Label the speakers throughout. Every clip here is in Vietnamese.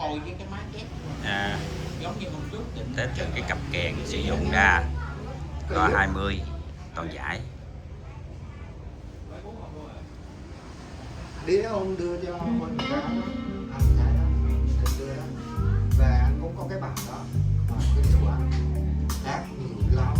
Speaker 1: thôi với cái máy ghép. Giống như hôm trước định
Speaker 2: test thử cái cặp kèn sử dụng ra có 20 toàn giải.
Speaker 3: Đĩa ông đưa cho mình ra đó, anh giải đó, thịt đưa đó, và anh cũng có cái bằng đó, mà cái điều anh hát nhiều lắm.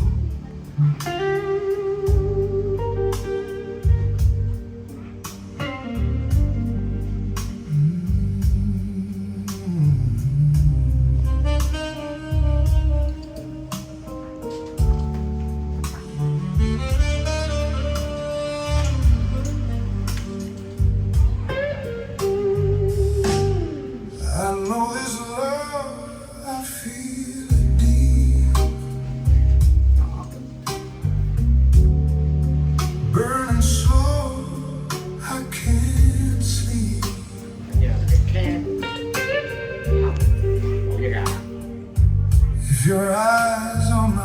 Speaker 4: Your eyes on my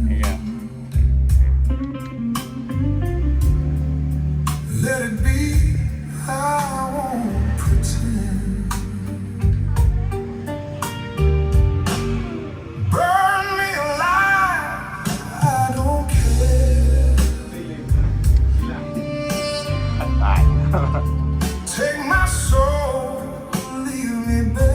Speaker 4: hand. Let it be, I won't pretend. Burn me alive, I don't care. Take my soul, leave me bare.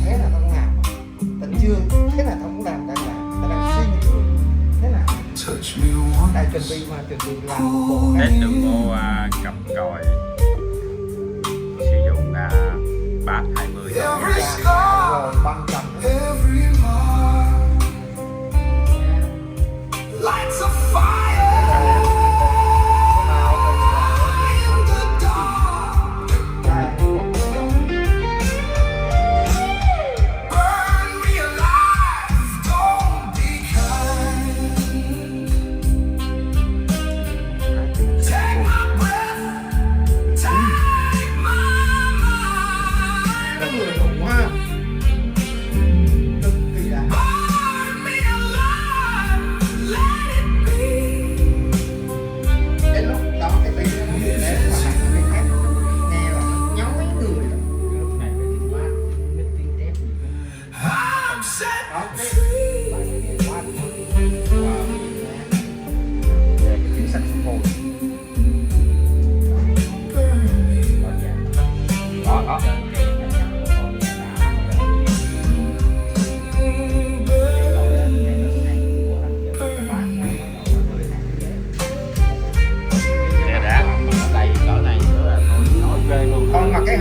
Speaker 4: Thế là tao cũng làm, tao chưa, thế là tao cũng làm, tao đang suy nghĩ thế nào đang chuẩn bị làm một bộ
Speaker 2: test đường ngô cặp rồi sử dụng bass 20
Speaker 3: rồi băng cầm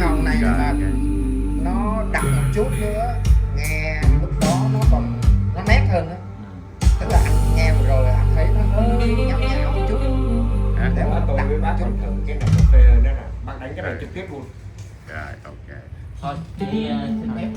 Speaker 4: cái hòn này
Speaker 2: Rồi,
Speaker 4: mà
Speaker 2: ok.
Speaker 4: nó đặc một chút nữa, nghe lúc đó nó còn nó nét hơn đó. Tức là anh nghe vừa rồi anh thấy nó hơi nhão nhão một chút.
Speaker 2: Hả?
Speaker 4: Nếu mà
Speaker 5: Tôi
Speaker 4: đặc
Speaker 5: với
Speaker 4: một
Speaker 5: bác
Speaker 4: chút.
Speaker 5: còn thử cái này cà phê đó nè, bác đánh cái này trực tiếp luôn.
Speaker 2: Rồi, ok.
Speaker 1: Thôi, chị xin phép